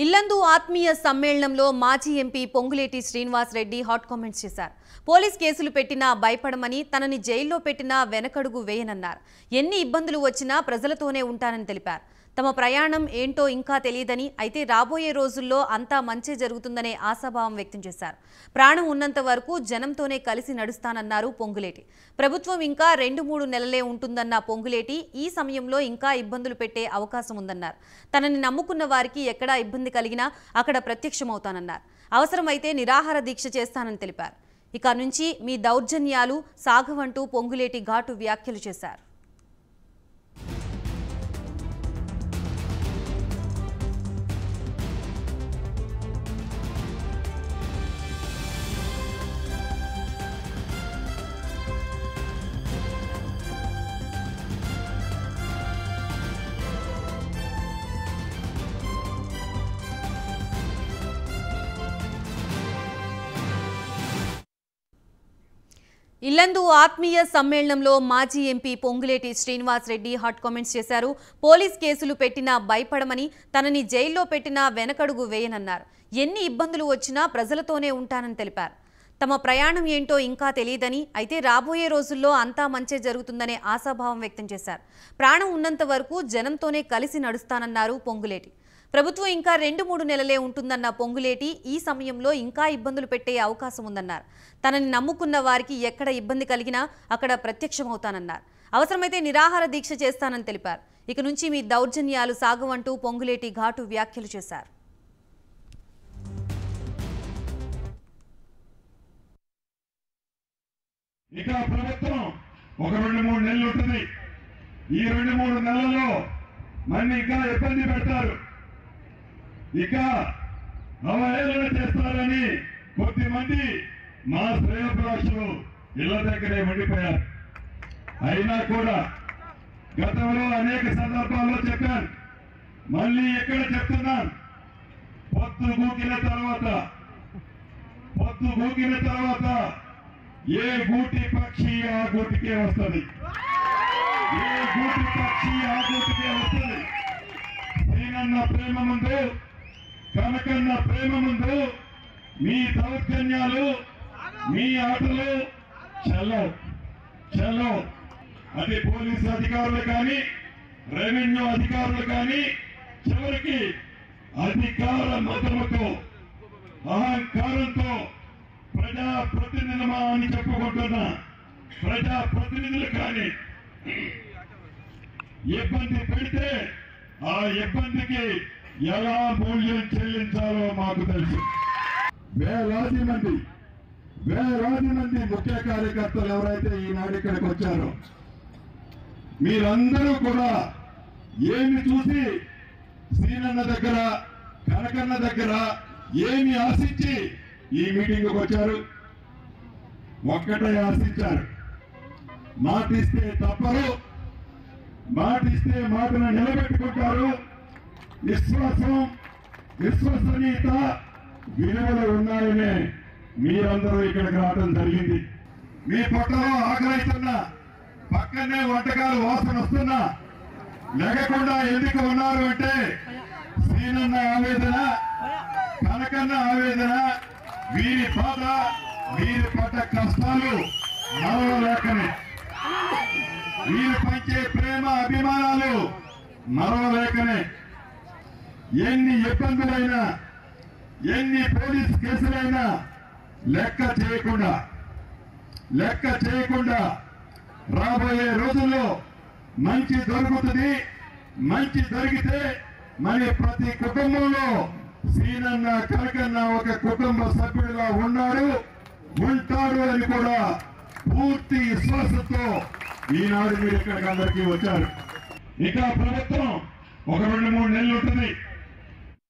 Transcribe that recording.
ఇల్లందు ఆత్మీయ సమ్మేళనంలో మాజీ MP Ponguleti Srinivas Reddy hot comments చేశారు. పోలీస్ కేసులు పెట్టినా భయపడమని, తనని జైల్లో పెట్టినా వెనకడుగు వేయనన్నారు. ఎన్ని ఇబ్బందులు వచ్చినా ప్రజలతోనే ఉంటానని తెలిపారు. తమ ప్రయాణం ఏంటో ఇంకా తెలియదని, అయితే రాబోయే రోజుల్లో అంతా మంచి జరుగుతుందనే ఆశాభావం వ్యక్తం చేశారు. ప్రాణం ఉన్నంత వరకు జనంతోనే కలిసి నడుస్తానన్నారు పొంగులేటి. ప్రభుత్వం ఇంకా 2-3 నెలలే ఉంటుందన్న పొంగులేటి ఈ సమయంలో ఇంకా ఇబ్బందులు పెట్టే అవకాశం ఉందన్నారు. తనని నమ్ముకున్న వారికి ఎక్కడా ఇబ్బంది కలిగినా అక్కడ ప్రత్యక్షమవుతానన్నారు. అవసరమైతే నిరాహార దీక్ష చేస్తానని తెలిపారు. ఇక నుంచి మీ దౌర్జన్యాలు సాగవంటూ పొంగులేటి ఘాటు వ్యాఖ్యలు చేశారు. ఇల్లందు ఆత్మీయ సమ్మేళనంలో మాజీ MP Ponguleti Srinivas Reddy hot comments చేశారు. పోలీస్ కేసులు పెట్టినా భయపడమని, తనని జైల్లో పెట్టినా వెనకడుగు వేయనన్నారు. ఎన్ని ఇబ్బందులు వచ్చినా ప్రజలతోనే ఉంటానని తెలిపారు. తమ ప్రయాణం ఏంటో ఇంకా తెలియదని, అయితే రాబోయే రోజుల్లో అంతా మంచి జరుగుతుందనే ఆశాభావం వ్యక్తం చేశారు. ప్రాణం ఉన్నంత వరకు జనంతోనే కలిసి నడుస్తానన్నారు పొంగులేటి. ప్రభుత్వం ఇంకా 2-3 నెలలే ఉంటుందన్న పొంగులేటి ఈ సమయంలో ఇంకా ఇబ్బందులు పెట్టే అవకాశం ఉందన్నారు. తనని నమ్ముకున్న వారికి ఎక్కడ ఇబ్బంది కలిగినా అక్కడ ప్రత్యక్షమవుతానన్నారు. అవసరమైతే నిరాహార దీక్ష చేస్తానని తెలిపారు. ఇక నుంచి మీ దౌర్జన్యాలు సాగవంటూ పొంగులేటి ఘాటు వ్యాఖ్యలు చేశారు. ఇక ప్రభుత్వం ఒక 2-3 నెలలు ఉంటుంది. ఈ 2-3 నెలల్లో మళ్ళీ ఇంకా ఇబ్బంది పెడతారు, ఇక అవహేళన చేస్తారని కొద్దిమంది మా శ్రేయోభిలాషులు ఇళ్ల దగ్గరే ఉండిపోయారు. అయినా కూడా గతంలో అనేక సందర్భాల్లో చెప్పాను, మళ్ళీ ఎక్కడ చెప్తున్నాను, పొద్దు గూకిన తర్వాత ఏ గూటి పక్షి ఆ గూటికే వస్తుంది. ఏ గూటి పక్షి ఆ గూటికే వస్తుంది. నేనన్న ప్రేమ ముందు, కనకన్న ప్రేమ ముందు మీ దౌర్జన్యాలు, మీ ఆటలు చెల్లవు. అది పోలీసు అధికారులు కానీ, రెవెన్యూ అధికారులు కానీ, చివరికి అధికార మతముతో, అహంకారంతో ప్రజాప్రతినిధులమా అని చెప్పుకుంటున్న ప్రజాప్రతినిధులు కానీ ఇబ్బంది పెడితే ఆ ఇబ్బందికి ఎలా మూల్యం చెల్లించాలో మాకు తెలుసు. వేలాది మంది ముఖ్య కార్యకర్తలు ఎవరైతే ఈనాడు ఇక్కడికి వచ్చారో మీరందరూ కూడా ఏమి చూసి శ్రీనన్న దగ్గర, కనకన్న దగ్గర ఏమి ఆశించి ఈ మీటింగ్కి వచ్చారు? ఒక్కటే ఆశించారు, మాటిస్తే తప్పరు, మాటిస్తే మాటను నిలబెట్టుకుంటారు, విశ్వసనీయత విలువలు ఉన్నాయనే మీరందరూ ఇక్కడికి రావడం జరిగింది. మీ పొట్టలో ఆకలిస్తున్నా, పక్కనే వంటకాలు వాసన వస్తున్నా లెగకుండా ఎందుకు ఉన్నారు అంటే శ్రీనన్న ఆవేదన, కనకన్న ఆవేదన, వీరి బాధ, వీరి పడ్డ కష్టాలు మరవలేకనే, వీరు పంచే ప్రేమ అభిమానాలు మరవలేకనే, ఎన్ని ఇబ్బందులైనా, ఎన్ని పోలీస్ కేసులైనా లెక్క చేయకుండా రాబోయే రోజుల్లో మంచి దొరుకుతుంది. మంచి జరిగితే మరి ప్రతి కుటుంబంలో శ్రీనన్న, కనకన్న ఒక కుటుంబ సభ్యుడిగా ఉంటాడు అని కూడా పూర్తి విశ్వాసంతో ఈనాడు మీరు ఇక్కడికి అందరికీ వచ్చారు. ఇక ప్రభుత్వం ఒక 2-3 నెలలు ఉంటుంది.